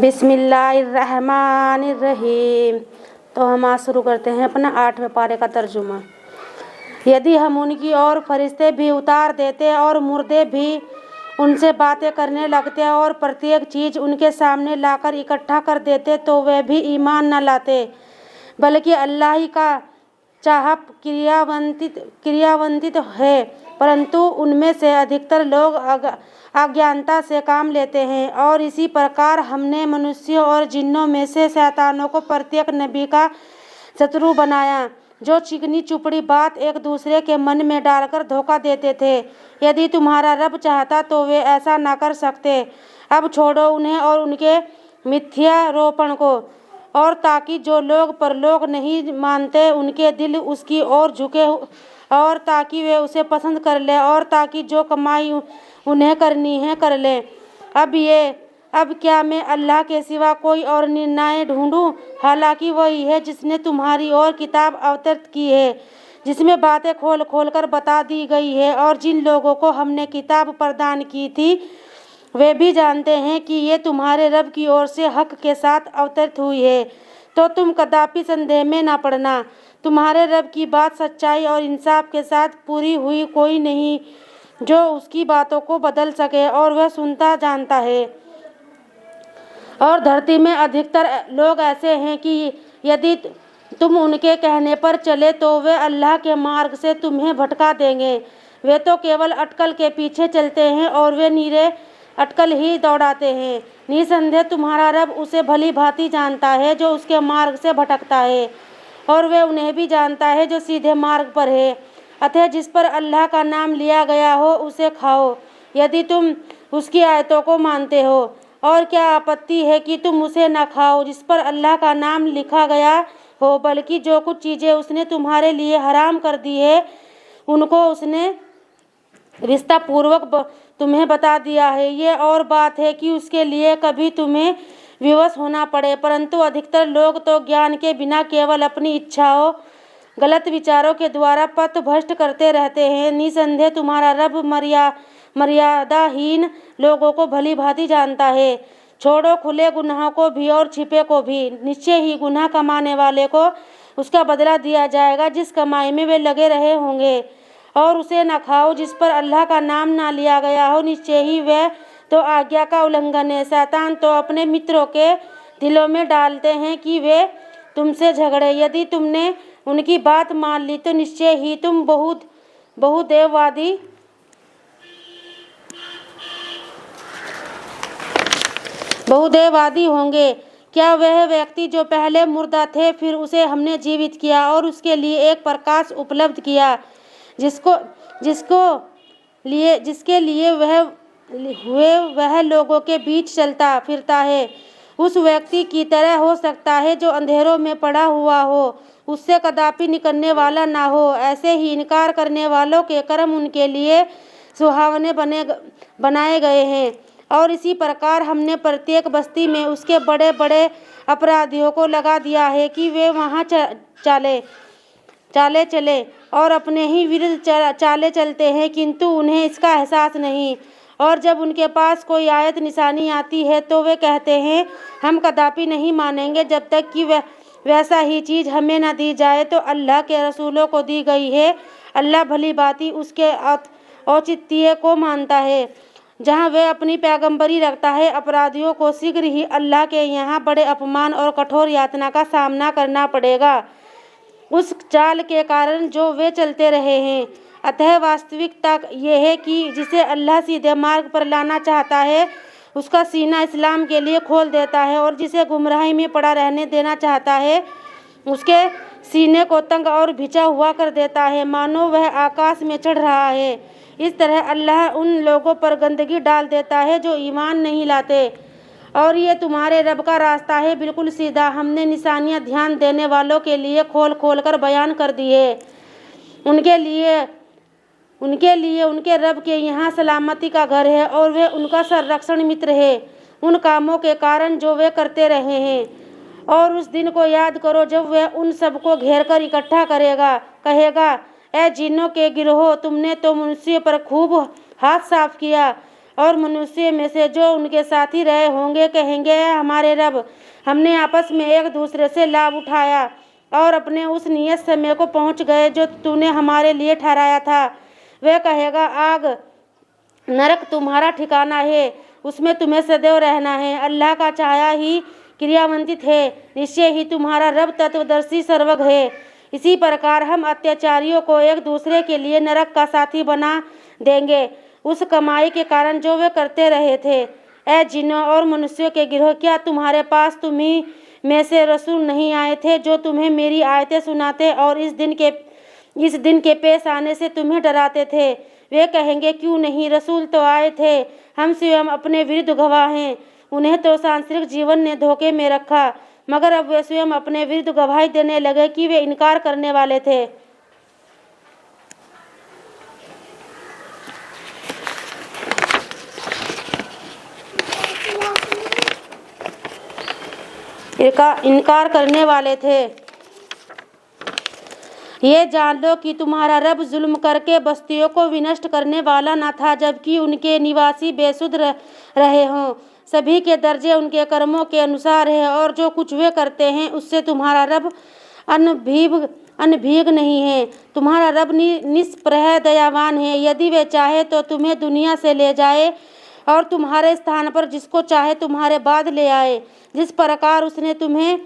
बिस्मिल्लाहिर्रहमानिर्रहीम। तो हम आज शुरू करते हैं अपना 8वें पारे का तर्जुमा। यदि हम उनकी ओर फरिश्ते भी उतार देते और मुर्दे भी उनसे बातें करने लगते और प्रत्येक चीज़ उनके सामने लाकर इकट्ठा कर देते तो वे भी ईमान न लाते, बल्कि अल्लाह ही का चाहत क्रियान्वित है, परंतु उनमें से अधिकतर लोग अज्ञानता से काम लेते हैं। और इसी प्रकार हमने मनुष्यों और जिन्नों में से शैतानों को प्रत्येक नबी का शत्रु बनाया, जो चिकनी चुपड़ी बात एक दूसरे के मन में डालकर धोखा देते थे। यदि तुम्हारा रब चाहता तो वे ऐसा न कर सकते। अब छोड़ो उन्हें और उनके मिथ्यारोपण को, और ताकि जो लोग परलोक नहीं मानते उनके दिल उसकी ओर झुके, और ताकि वे उसे पसंद कर ले, और ताकि जो कमाई उन्हें करनी है कर ले। अब क्या मैं अल्लाह के सिवा कोई और निर्णय ढूंढूं? हालांकि वही है जिसने तुम्हारी ओर किताब अवतरित की है, जिसमें बातें खोल खोल कर बता दी गई है। और जिन लोगों को हमने किताब प्रदान की थी वे भी जानते हैं कि ये तुम्हारे रब की ओर से हक के साथ अवतरित हुई है। तो तुम कदापि संदेह में न पड़ना। तुम्हारे रब की बात सच्चाई और इंसाफ के साथ पूरी हुई, कोई नहीं जो उसकी बातों को बदल सके, और वह सुनता जानता है। और धरती में अधिकतर लोग ऐसे हैं कि यदि तुम उनके कहने पर चले तो वे अल्लाह के मार्ग से तुम्हें भटका देंगे। वे तो केवल अटकल के पीछे चलते हैं और वे नीरे अटकल ही दौड़ाते हैं। निसंदेह तुम्हारा रब उसे भली भांति जानता है जो उसके मार्ग से भटकता है, और वे उन्हें भी जानता है जो सीधे मार्ग पर है। अतः जिस पर अल्लाह का नाम लिया गया हो उसे खाओ, यदि तुम उसकी आयतों को मानते हो। और क्या आपत्ति है कि तुम उसे न खाओ जिस पर अल्लाह का नाम लिखा गया हो, बल्कि जो कुछ चीज़ें उसने तुम्हारे लिए हराम कर दी है उनको उसने रिश्ता पूर्वक तुम्हें बता दिया है। ये और बात है कि उसके लिए कभी तुम्हें विवश होना पड़े, परंतु अधिकतर लोग तो ज्ञान के बिना केवल अपनी इच्छाओं, गलत विचारों के द्वारा पथ भ्रष्ट करते रहते हैं। निसंदेह तुम्हारा रब मर्यादाहीन लोगों को भली भांति जानता है। छोड़ो खुले गुनाहों को भी और छिपे को भी। निश्चय ही गुनाह कमाने वाले को उसका बदला दिया जाएगा जिस कमाई में वे लगे रहे होंगे। और उसे न खाओ जिस पर अल्लाह का नाम ना लिया गया हो, निश्चय ही वह तो आज्ञा का उल्लंघन है। शैतान तो अपने मित्रों के दिलों में डालते हैं कि वे तुमसे झगड़े। यदि तुमने उनकी बात मान ली तो निश्चय ही तुम बहुदेववादी होंगे। क्या वह व्यक्ति जो पहले मुर्दा थे फिर उसे हमने जीवित किया और उसके लिए एक प्रकाश उपलब्ध किया जिसके लिए वह लोगों के बीच चलता फिरता है, उस व्यक्ति की तरह हो सकता है जो अंधेरों में पड़ा हुआ हो, उससे कदापि निकलने वाला ना हो। ऐसे ही इनकार करने वालों के कर्म उनके लिए सुहावने बनाए गए हैं। और इसी प्रकार हमने प्रत्येक बस्ती में उसके बड़े बड़े अपराधियों को लगा दिया है कि वे वहाँ चाले चले और अपने ही विरुद्ध चाले चलते हैं, किंतु उन्हें इसका एहसास नहीं। और जब उनके पास कोई आयत निशानी आती है तो वे कहते हैं हम कदापि नहीं मानेंगे जब तक कि वैसा ही चीज़ हमें न दी जाए तो अल्लाह के रसूलों को दी गई है। अल्लाह भली भांति उसके औचित्य को मानता है जहाँ वह अपनी पैगंबरी रखता है। अपराधियों को शीघ्र ही अल्लाह के यहाँ बड़े अपमान और कठोर यातना का सामना करना पड़ेगा उस चाल के कारण जो वे चलते रहे हैं। अतः वास्तविकता यह है कि जिसे अल्लाह सीधे मार्ग पर लाना चाहता है उसका सीना इस्लाम के लिए खोल देता है, और जिसे गुमराही में पड़ा रहने देना चाहता है उसके सीने को तंग और भिंचा हुआ कर देता है, मानो वह आकाश में चढ़ रहा है। इस तरह अल्लाह उन लोगों पर गंदगी डाल देता है जो ईमान नहीं लाते। और ये तुम्हारे रब का रास्ता है बिल्कुल सीधा। हमने निशानियाँ ध्यान देने वालों के लिए खोल खोल कर बयान कर दी है। उनके लिए उनके रब के यहाँ सलामती का घर है और वे उनका संरक्षण मित्र है उन कामों के कारण जो वे करते रहे हैं। और उस दिन को याद करो जब वह उन सबको घेर कर इकट्ठा कहेगा, ए जिन्नों के गिरोह, तुमने तो मनुष्य पर खूब हाथ साफ किया और मनुष्य में से जो उनके साथी रहे होंगे कहेंगे, हमारे रब, हमने आपस में एक दूसरे से लाभ उठाया और अपने उस नियत समय को पहुँच गए जो तूने हमारे लिए ठहराया था। वह कहेगा, आग नरक तुम्हारा ठिकाना है, उसमें तुम्हें सदैव रहना है। अल्लाह का चाहा ही क्रियान्वित है, निश्चय ही तुम्हारा रब तत्वदर्शी सर्वज्ञ है। इसी प्रकार हम अत्याचारियों को एक दूसरे के लिए नरक का साथी बना देंगे उस कमाई के कारण जो वे करते रहे थे। ऐ जिन्नों और मनुष्यों के गिरोह, क्या तुम्हारे पास तुम्ही में से रसूल नहीं आए थे जो तुम्हें मेरी आयतें सुनाते और इस दिन के पेश आने से तुम्हें डराते थे? वे कहेंगे, क्यों नहीं, रसूल तो आए थे, हम स्वयं अपने विरुद्ध गवाह हैं। उन्हें तो सांसारिक जीवन ने धोखे में रखा, मगर अब वे स्वयं अपने विरुद्ध गवाही देने लगे कि वे इनकार करने वाले थे। इनकार करने वाले थे। ये जान लो कि तुम्हारा रब जुल्म करके बस्तियों को विनष्ट करने वाला न था, जबकि उनके निवासी बेसुध रहे हों। सभी के दर्जे उनके कर्मों के अनुसार है और जो कुछ वे करते हैं उससे तुम्हारा रब अनभिज्ञ नहीं है। तुम्हारा रब निष्प्रह दयावान है। यदि वे चाहे तो तुम्हें दुनिया से ले जाए और तुम्हारे स्थान पर जिसको चाहे तुम्हारे बाद ले आए। जिस प्रकार उसने तुम्हें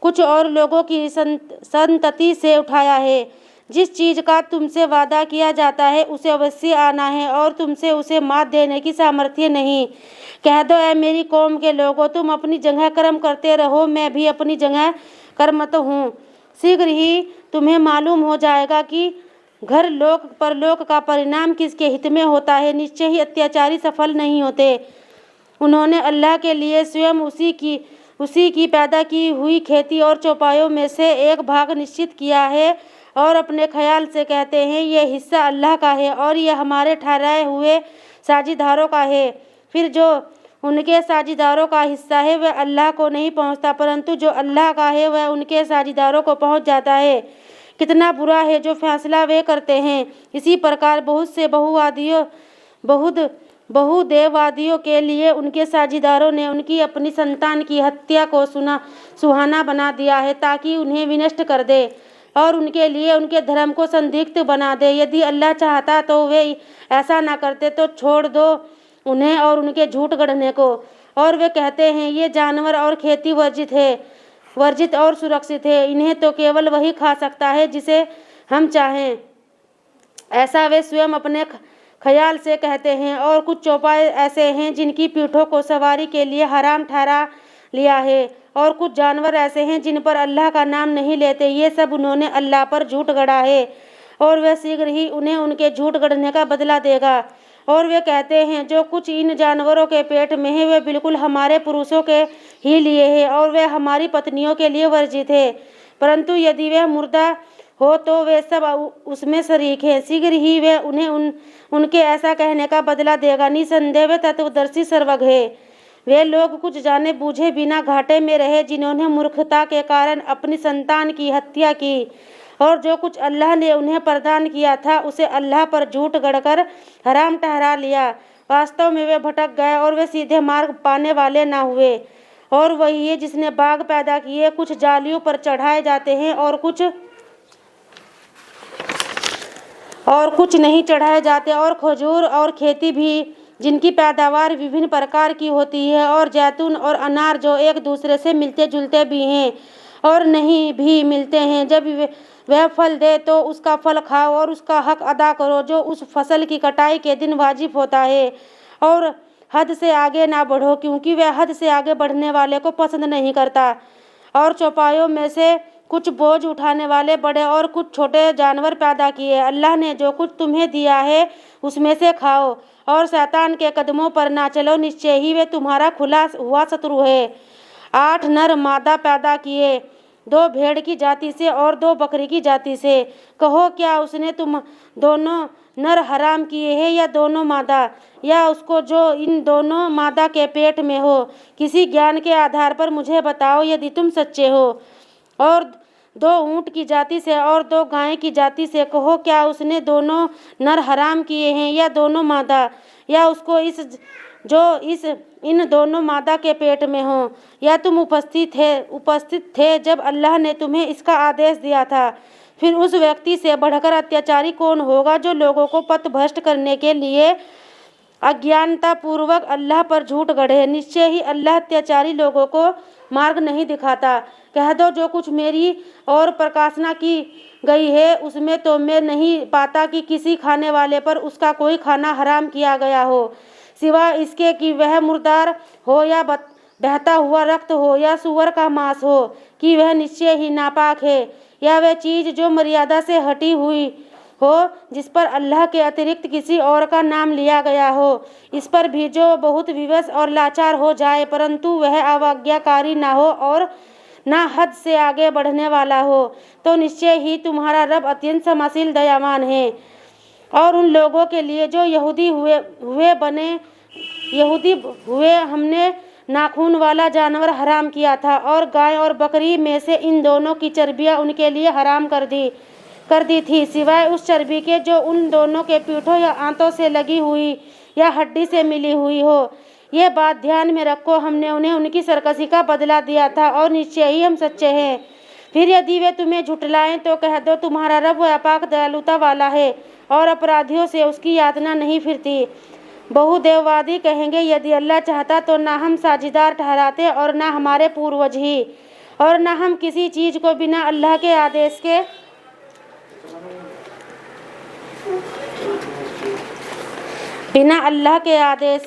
कुछ और लोगों की संतति से उठाया है। जिस चीज़ का तुमसे वादा किया जाता है उसे अवश्य आना है और तुमसे उसे मात देने की सामर्थ्य नहीं। कह दो, ऐ मेरी कौम के लोगों, तुम अपनी जगह कर्म करते रहो, मैं भी अपनी जगह कर्मत हूँ। शीघ्र ही तुम्हें मालूम हो जाएगा कि घर लोक परलोक का परिणाम किसके हित में होता है। निश्चय ही अत्याचारी सफल नहीं होते। उन्होंने अल्लाह के लिए स्वयं उसी की पैदा की हुई खेती और चौपायों में से एक भाग निश्चित किया है और अपने ख्याल से कहते हैं, ये हिस्सा अल्लाह का है और यह हमारे ठहराए हुए साझीदारों का है। फिर जो उनके साझीदारों का हिस्सा है वह अल्लाह को नहीं पहुंचता, परंतु जो अल्लाह का है वह उनके साझीदारों को पहुंच जाता है। कितना बुरा है जो फैसला वे करते हैं। इसी प्रकार बहुत से बहुदेववादियों के लिए उनके साझीदारों ने उनकी अपनी संतान की हत्या को सुहाना बना दिया है ताकि उन्हें विनष्ट कर दे और उनके लिए उनके धर्म को संदिग्ध बना दे। यदि अल्लाह चाहता तो वे ऐसा ना करते, तो छोड़ दो उन्हें और उनके झूठ गढ़ने को। और वे कहते हैं, ये जानवर और खेती वर्जित और सुरक्षित है, इन्हें तो केवल वही खा सकता है जिसे हम चाहें। ऐसा वे स्वयं अपने ख्याल से कहते हैं। और कुछ चौपाए ऐसे हैं जिनकी पीठों को सवारी के लिए हराम ठहरा लिया है और कुछ जानवर ऐसे हैं जिन पर अल्लाह का नाम नहीं लेते। ये सब उन्होंने अल्लाह पर झूठ गढ़ा है और वह शीघ्र ही उन्हें उनके झूठ गढ़ने का बदला देगा। और वे कहते हैं, जो कुछ इन जानवरों के पेट में है वे बिल्कुल हमारे पुरुषों के ही लिए है और वे हमारी पत्नियों के लिए वर्जित है, परंतु यदि वह मुर्दा हो तो वे सब उसमें शरीक हैं। शीघ्र ही वे उन्हें उनके ऐसा कहने का बदला देगा। निसंदेह वे तत्वदर्शी सर्वज्ञ है। वे लोग कुछ जाने बूझे बिना घाटे में रहे जिन्होंने मूर्खता के कारण अपनी संतान की हत्या की और जो कुछ अल्लाह ने उन्हें प्रदान किया था उसे अल्लाह पर झूठ गढ़कर हराम ठहरा लिया। वास्तव में वे भटक गए और वे सीधे मार्ग पाने वाले ना हुए। और वही है जिसने बाग पैदा किए, कुछ जालियों पर चढ़ाए जाते हैं और कुछ नहीं चढ़ाए जाते, और खजूर और खेती भी जिनकी पैदावार विभिन्न प्रकार की होती है, और जैतून और अनार जो एक दूसरे से मिलते जुलते भी हैं और नहीं भी मिलते हैं। जब वह फल दे तो उसका फल खाओ और उसका हक अदा करो जो उस फसल की कटाई के दिन वाजिब होता है, और हद से आगे ना बढ़ो क्योंकि वह हद से आगे बढ़ने वाले को पसंद नहीं करता। और चौपायों में से कुछ बोझ उठाने वाले बड़े और कुछ छोटे जानवर पैदा किए। अल्लाह ने जो कुछ तुम्हें दिया है उसमें से खाओ और शैतान के कदमों पर ना चलो, निश्चय ही वे तुम्हारा खुला हुआ शत्रु है। 8 नर मादा पैदा किए, 2 भेड़ की जाति से और 2 बकरी की जाति से। कहो, क्या उसने तुम दोनों नर हराम किए हैं या दोनों मादा, या उसको जो इन दोनों मादा के पेट में हो? किसी ज्ञान के आधार पर मुझे बताओ यदि तुम सच्चे हो। और 2 ऊँट की जाति से और 2 गाय की जाति से। कहो क्या उसने दोनों नर हराम किए हैं या दोनों मादा, या उसको इन दोनों मादा के पेट में हो, या तुम उपस्थित थे जब अल्लाह ने तुम्हें इसका आदेश दिया था। फिर उस व्यक्ति से बढ़कर अत्याचारी कौन होगा जो लोगों को पथभ्रष्ट करने के लिए अज्ञानता पूर्वक अल्लाह पर झूठ गढ़े। निश्चय ही अल्लाह अत्याचारी लोगों को मार्ग नहीं दिखाता। कह दो जो कुछ मेरी और प्रकाशना की गई है उसमें तो मैं नहीं पाता कि किसी खाने वाले पर उसका कोई खाना हराम किया गया हो, सिवाय इसके कि वह मुर्दार हो या बहता हुआ रक्त हो या सूअर का मांस हो, कि वह निश्चय ही नापाक है, या वह चीज़ जो मर्यादा से हटी हुई हो जिस पर अल्लाह के अतिरिक्त किसी और का नाम लिया गया हो। इस पर भी जो बहुत विवश और लाचार हो जाए परंतु वह अवज्ञाकारी ना हो और ना हद से आगे बढ़ने वाला हो, तो निश्चय ही तुम्हारा रब अत्यंत क्षमाशील दयावान है। और उन लोगों के लिए जो यहूदी हुए हमने नाखून वाला जानवर हराम किया था और गाय और बकरी में से इन दोनों की चर्बियाँ उनके लिए हराम कर दी थी, सिवाय उस चर्बी के जो उन दोनों के पीठों या आंतों से लगी हुई या हड्डी से मिली हुई हो। ये बात ध्यान में रखो, हमने उन्हें उनकी सरकशी का बदला दिया था और निश्चय ही हम सच्चे हैं। फिर यदि वे तुम्हें झुठलाएं तो कह दो तुम्हारा रब अपाक दयालुता वाला है और अपराधियों से उसकी यातना नहीं फिरती। बहुदेववादी कहेंगे यदि अल्लाह चाहता तो ना हम साझीदार ठहराते और ना हमारे पूर्वज ही, और ना हम किसी चीज़ को बिना अल्लाह के आदेश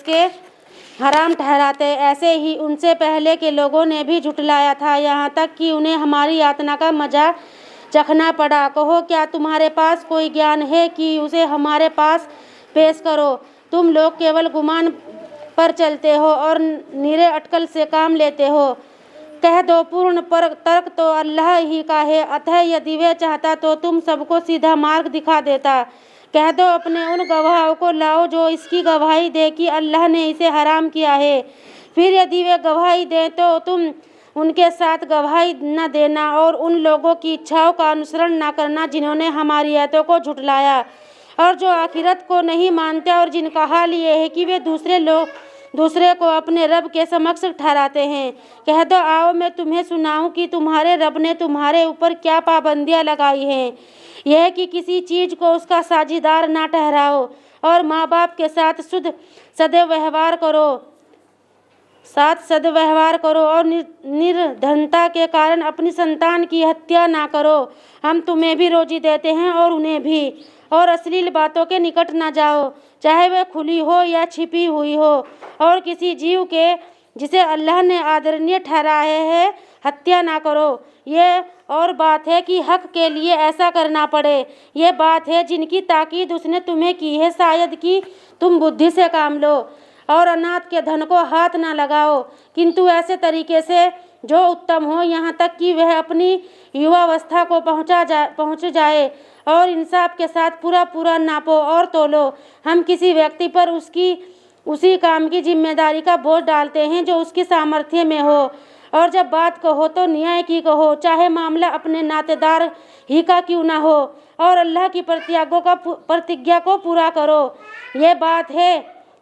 के हराम ठहराते। ऐसे ही उनसे पहले के लोगों ने भी झुठलाया था, यहाँ तक कि उन्हें हमारी यातना का मजा चखना पड़ा। कहो क्या तुम्हारे पास कोई ज्ञान है कि उसे हमारे पास पेश करो। तुम लोग केवल गुमान पर चलते हो और निरे अटकल से काम लेते हो। कह दो पूर्ण पर तर्क तो अल्लाह ही का है, अतः यदि वह चाहता तो तुम सबको सीधा मार्ग दिखा देता। कह दो अपने उन गवाहों को लाओ जो इसकी गवाही दे कि अल्लाह ने इसे हराम किया है। फिर यदि वे गवाही दें तो तुम उनके साथ गवाही न देना और उन लोगों की इच्छाओं का अनुसरण न करना जिन्होंने हमारी आयतों को झुठलाया और जो आखिरत को नहीं मानते, और जिनका हाल ये है कि वे दूसरे को अपने रब के समक्ष ठहराते हैं। कह दो आओ मैं तुम्हें सुनाऊं कि तुम्हारे रब ने तुम्हारे ऊपर क्या पाबंदियां लगाई हैं। यह कि किसी चीज़ को उसका साझीदार ना ठहराओ और माँ बाप के साथ सद्व्यवहार करो और निर्धनता के कारण अपनी संतान की हत्या ना करो। हम तुम्हें भी रोजी देते हैं और उन्हें भी। और अश्लील बातों के निकट न जाओ, चाहे वह खुली हो या छिपी हुई हो, और किसी जीव के जिसे अल्लाह ने आदरणीय ठहराया है हत्या ना करो। ये और बात है कि हक के लिए ऐसा करना पड़े। ये बात है जिनकी ताकीद उसने तुम्हें की है, शायद कि तुम बुद्धि से काम लो। और अनाथ के धन को हाथ ना लगाओ, किंतु ऐसे तरीके से जो उत्तम हो, यहाँ तक कि वह अपनी युवावस्था को पहुँच जाए। और इंसाफ के साथ पूरा नापो और तोलो। हम किसी व्यक्ति पर उसी काम की जिम्मेदारी का बोझ डालते हैं जो उसकी सामर्थ्य में हो। और जब बात कहो तो न्याय की कहो, चाहे मामला अपने नातेदार ही का क्यों ना हो, और अल्लाह की प्रतिज्ञा को पूरा करो।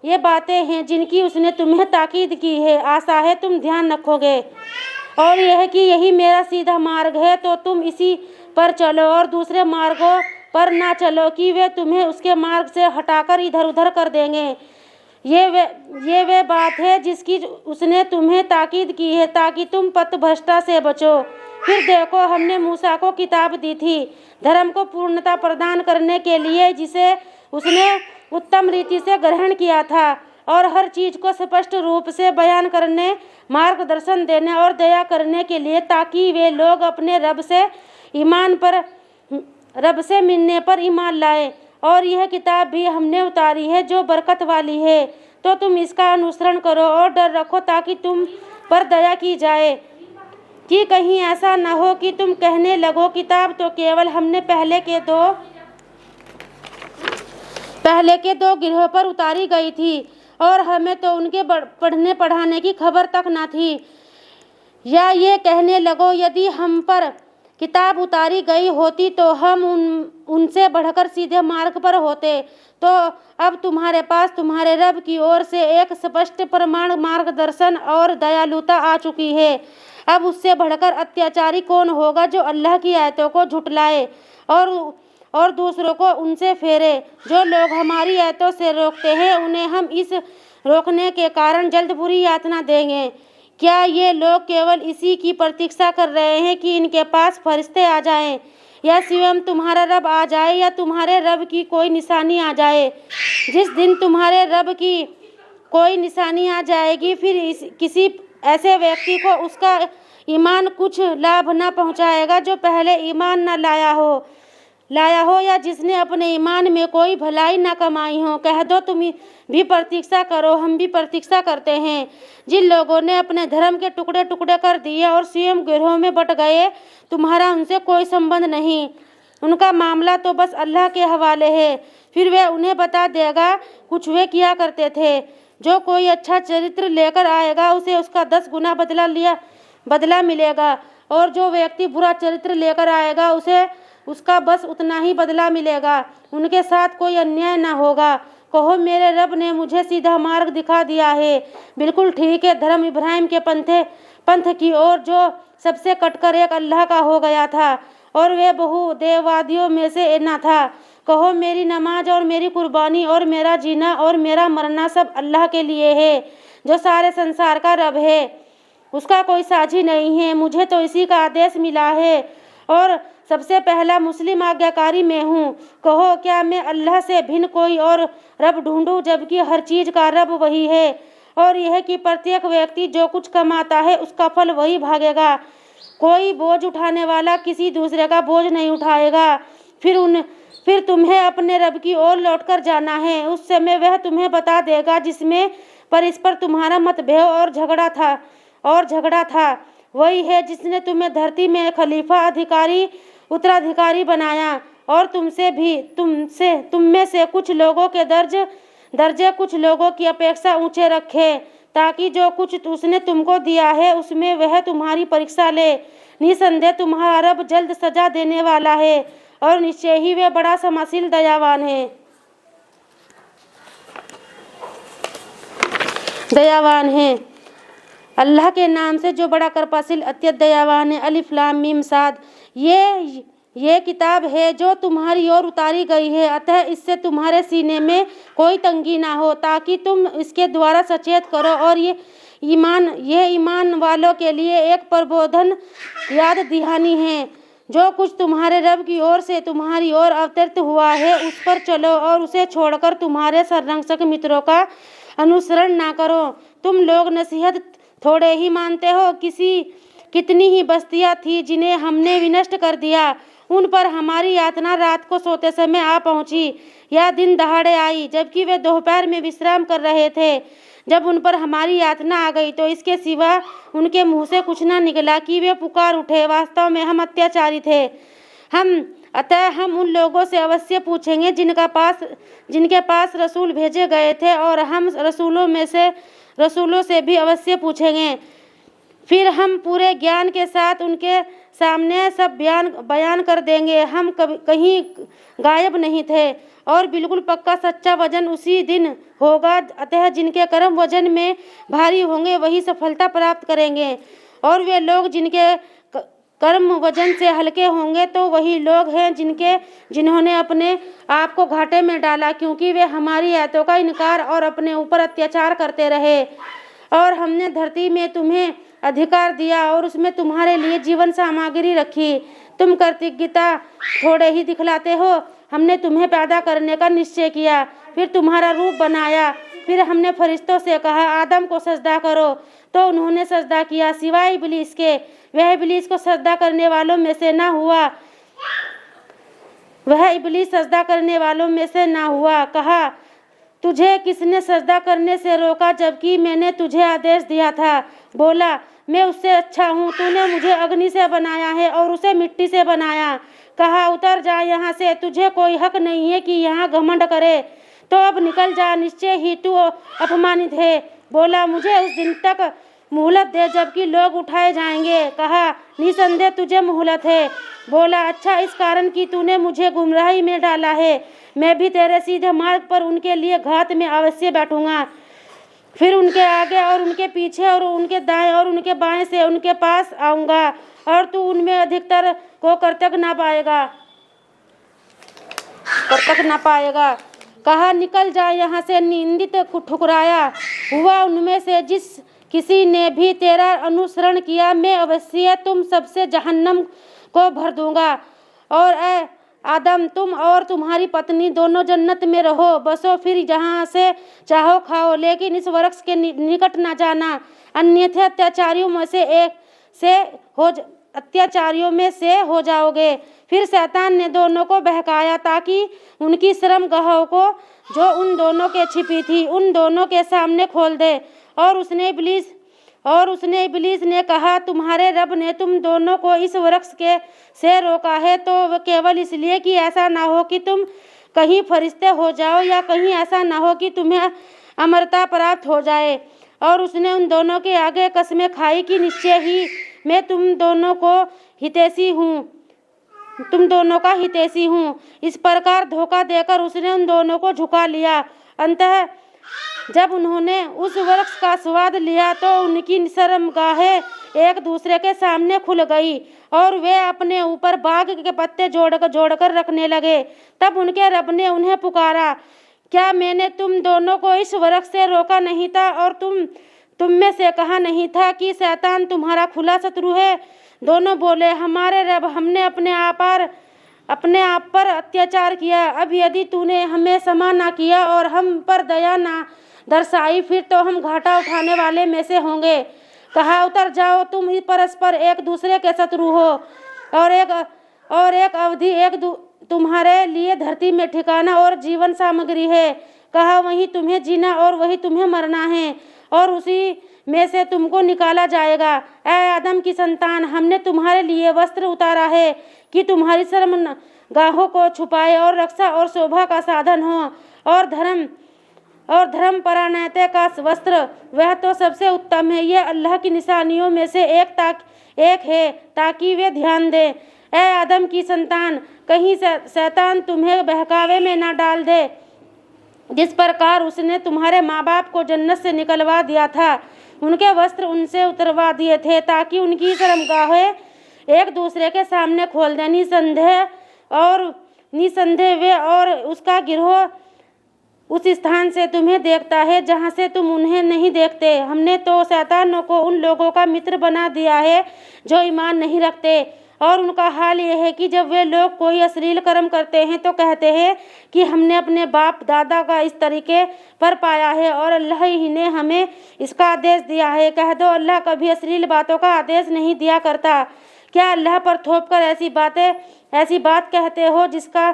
ये बातें हैं जिनकी उसने तुम्हें ताकीद की है। आशा है तुम ध्यान रखोगे। और यह कि यही मेरा सीधा मार्ग है तो तुम इसी पर चलो और दूसरे मार्गों पर ना चलो कि वे तुम्हें उसके मार्ग से हटाकर इधर उधर कर देंगे। ये वे बात है जिसकी उसने तुम्हें ताकीद की है ताकि तुम पथभ्रष्टता से बचो। फिर देखो हमने मूसा को किताब दी थी धर्म को पूर्णता प्रदान करने के लिए, जिसे उसने उत्तम रीति से ग्रहण किया था और हर चीज़ को स्पष्ट रूप से बयान करने, मार्गदर्शन देने और दया करने के लिए, ताकि वे लोग अपने रब से मिलने पर ईमान लाए। और यह किताब भी हमने उतारी है जो बरकत वाली है, तो तुम इसका अनुसरण करो और डर रखो ताकि तुम पर दया की जाए, कि कहीं ऐसा न हो कि तुम कहने लगो किताब तो केवल हमने पहले के दो गिरोह पर उतारी गई थी और हमें तो उनके पढ़ने पढ़ाने की खबर तक न थी। या ये कहने लगो यदि हम पर किताब उतारी गई होती तो हम उनसे बढ़कर सीधे मार्ग पर होते। तो अब तुम्हारे पास तुम्हारे रब की ओर से एक स्पष्ट प्रमाण मार्गदर्शन और दयालुता आ चुकी है। अब उससे बढ़कर अत्याचारी कौन होगा जो अल्लाह की आयतों को झुटलाए और दूसरों को उनसे फेरे। जो लोग हमारी आयतों से रोकते हैं उन्हें हम इस रोकने के कारण जल्द बुरी यातना देंगे। क्या ये लोग केवल इसी की प्रतीक्षा कर रहे हैं कि इनके पास फरिश्ते आ जाएं, या स्वयं तुम्हारा रब आ जाए, या तुम्हारे रब की कोई निशानी आ जाए? जिस दिन तुम्हारे रब की कोई निशानी आ जाएगी फिर किसी ऐसे व्यक्ति को उसका ईमान कुछ लाभ न पहुंचाएगा जो पहले ईमान न लाया हो या जिसने अपने ईमान में कोई भलाई न कमाई हो। कह दो तुम भी प्रतीक्षा करो, हम भी प्रतीक्षा करते हैं। जिन लोगों ने अपने धर्म के टुकड़े टुकड़े कर दिए और स्वयं गिरोह में बट गए, तुम्हारा उनसे कोई संबंध नहीं। उनका मामला तो बस अल्लाह के हवाले है, फिर वह उन्हें बता देगा कुछ वे किया करते थे। जो कोई अच्छा चरित्र लेकर आएगा उसे उसका 10 गुना बदला मिलेगा, और जो व्यक्ति बुरा चरित्र लेकर आएगा उसे उसका बस उतना ही बदला मिलेगा। उनके साथ कोई अन्याय न होगा। कहो मेरे रब ने मुझे सीधा मार्ग दिखा दिया है, बिल्कुल ठीक है धर्म इब्राहिम के पंथ की ओर जो सबसे कटकर एक अल्लाह का हो गया था और वे बहु देववादियों में से न था। कहो मेरी नमाज और मेरी कुर्बानी और मेरा जीना और मेरा मरना सब अल्लाह के लिए है जो सारे संसार का रब है, उसका कोई साझी नहीं है। मुझे तो इसी का आदेश मिला है और सबसे पहला मुस्लिम आज्ञाकारी मैं हूँ। कहो क्या मैं अल्लाह से भिन्न कोई और रब ढूंढूं, जबकि हर चीज़ का रब वही है, और यह कि प्रत्येक व्यक्ति जो कुछ कमाता है उसका फल वही भागेगा। कोई बोझ उठाने वाला किसी दूसरे का बोझ नहीं उठाएगा। फिर तुम्हें अपने रब की ओर लौटकर जाना है। उस समय वह तुम्हें बता देगा जिसमें परस्पर तुम्हारा मतभेद और झगड़ा था वही है जिसने तुम्हें धरती में खलीफा उत्तराधिकारी बनाया और तुम में से कुछ लोगों के दर्जे कुछ लोगों की अपेक्षा ऊंचे रखे, ताकि जो कुछ उसने तुमको दिया है उसमें वह तुम्हारी परीक्षा ले। निसंदेह तुम्हारा रब जल्द सजा देने वाला है और निश्चय ही वह बड़ा क्षमाशील दयावान है। अल्लाह के नाम से जो बड़ा कृपाशील अत्यंत दयावान है। अलिफ लाम मीम साद। ये किताब है जो तुम्हारी ओर उतारी गई है, अतः इससे तुम्हारे सीने में कोई तंगी ना हो, ताकि तुम इसके द्वारा सचेत करो। और ये ईमान वालों के लिए एक प्रबोधन याद दहानी है। जो कुछ तुम्हारे रब की ओर से तुम्हारी ओर अवतरित हुआ है उस पर चलो और उसे छोड़कर तुम्हारे सरंक्षक मित्रों का अनुसरण ना करो। तुम लोग नसीहत थोड़े ही मानते हो। कितनी ही बस्तियां थी जिन्हें हमने विनष्ट कर दिया, उन पर हमारी यातना रात को सोते समय आ पहुंची या दिन दहाड़े आई, जबकि वे दोपहर में विश्राम कर रहे थे। जब उन पर हमारी यातना आ गई तो इसके सिवा उनके मुंह से कुछ न निकला कि वे पुकार उठे, वास्तव में हम अत्याचारी थे। अतः हम उन लोगों से अवश्य पूछेंगे जिनके पास रसूल भेजे गए थे, और हम रसूलों से भी अवश्य पूछेंगे। फिर हम पूरे ज्ञान के साथ उनके सामने सब बयान कर देंगे। हम कहीं गायब नहीं थे और बिल्कुल पक्का सच्चा वजन उसी दिन होगा। अतः जिनके कर्म वजन में भारी होंगे वही सफलता प्राप्त करेंगे, और वे लोग जिनके कर्म वजन से हल्के होंगे तो वही लोग हैं जिन्होंने अपने आप को घाटे में डाला, क्योंकि वे हमारी आयतों का इनकार और अपने ऊपर अत्याचार करते रहे। और हमने धरती में तुम्हें अधिकार दिया और उसमें तुम्हारे लिए जीवन सामग्री रखी। तुम कृतज्ञता थोड़े ही दिखलाते हो। हमने तुम्हें पैदा करने का निश्चय किया, फिर तुम्हारा रूप बनाया। फिर हमने फरिश्तों से कहा आदम को सजदा करो, तो उन्होंने सजदा किया सिवाय इब्लीस के। वह इब्लीस को सजदा करने वालों में से ना हुआ। कहा तुझे किसने सजदा करने से रोका जबकि मैंने तुझे आदेश दिया था? बोला मैं उससे अच्छा हूँ। तूने मुझे अग्नि से बनाया है और उसे मिट्टी से बनाया। कहा उतर जा यहाँ से, तुझे कोई हक नहीं है कि यहाँ घमंड करे, तो अब निकल जा, निश्चय ही तू अपमानित है। बोला मुझे मोहलत दे जबकि लोग उठाए जाएंगे। कहा, निसंदेह तुझे मोहलत है। बोला, अच्छा, इस कारण कि तूने मुझे गुमराही में डाला है। मैं भी तेरे सीधे मार्ग पर उनके लिए घात में अवश्य बैठूंगा, फिर उनके आगे और उनके पीछे और उनके दाएं और उनके बाएं से उनके पास आऊंगा और तू उनमें अधिकतर को कर्तव्य ना पाएगा। कहा, निकल जा यहाँ से। निंदित ठुकराया हुआ उनमें से जिस किसी ने भी तेरा अनुसरण किया, मैं अवश्य तुम सबसे जहन्नम को भर दूंगा। और ए आदम, तुम और तुम्हारी पत्नी दोनों जन्नत में रहो, बसो, फिर जहाँ से चाहो खाओ, लेकिन इस वृक्ष के निकट न जाना, अन्यथा अत्याचारियों में से हो जाओगे। फिर शैतान ने दोनों को बहकाया ताकि उनकी शर्म गाहों को जो उन दोनों के छिपी थी उन दोनों के सामने खोल दे। और उसने इब्लीस ने कहा, तुम्हारे रब ने तुम दोनों को इस वृक्ष से रोका है तो केवल इसलिए कि ऐसा ना हो कि तुम कहीं फरिश्ते हो जाओ या कहीं ऐसा ना हो कि तुम्हें अमरता प्राप्त हो जाए। और उसने उन दोनों के आगे कसमें खाई कि निश्चय ही मैं तुम दोनों का हितैषी हूँ। इस प्रकार धोखा देकर उसने उन दोनों को झुका लिया। अंततः जब उन्होंने उस वृक्ष का स्वाद लिया तो उनकी शर्मगाहें एक दूसरे के सामने खुल गई और वे अपने ऊपर बाग के पत्ते जोड़कर रखने लगे। तब उनके रब ने उन्हें पुकारा, क्या मैंने तुम दोनों को इस वृक्ष से रोका नहीं था और तुम में से कहा नहीं था कि शैतान तुम्हारा खुला शत्रु है? दोनों बोले, हमारे रब, हमने अपने आप पर अत्याचार किया। अब यदि तूने हमें क्षमा ना किया और हम पर दया ना दर्शाई, फिर तो हम घाटा उठाने वाले में से होंगे। कहा, उतर जाओ, तुम परस्पर एक दूसरे के शत्रु हो और एक अवधि तुम्हारे लिए धरती में ठिकाना और जीवन सामग्री है। कहा, वहीं तुम्हें जीना और वहीं तुम्हें मरना है और उसी में से तुमको निकाला जाएगा। ऐ आदम की संतान, हमने तुम्हारे लिए वस्त्र उतारा है कि तुम्हारी शर्मगाहों को छुपाए और रक्षा और शोभा का साधन हो, और धर्म परायणता का वस्त्र, वह तो सबसे उत्तम है। यह अल्लाह की निशानियों में से एक है ताकि वे ध्यान दें। ऐ आदम की संतान, कहीं शैतान तुम्हें बहकावे में न डाल दे, जिस प्रकार उसने तुम्हारे माँ बाप को जन्नत से निकलवा दिया था। उनके वस्त्र उनसे उतरवा दिए थे ताकि उनकी शर्मगाहें एक दूसरे के सामने खोल दें। निसंदेह वे और उसका गिरोह उस स्थान से तुम्हें देखता है जहाँ से तुम उन्हें नहीं देखते। हमने तो शैतानों को उन लोगों का मित्र बना दिया है जो ईमान नहीं रखते, और उनका हाल यह है कि जब वे लोग कोई अश्लील कर्म करते हैं तो कहते हैं कि हमने अपने बाप दादा का इस तरीके पर पाया है और अल्लाह ही ने हमें इसका आदेश दिया है। कह दो, अल्लाह कभी अश्लील बातों का आदेश नहीं दिया करता। क्या अल्लाह पर थोपकर ऐसी बात कहते हो जिसका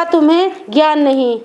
तुम्हें ज्ञान नहीं?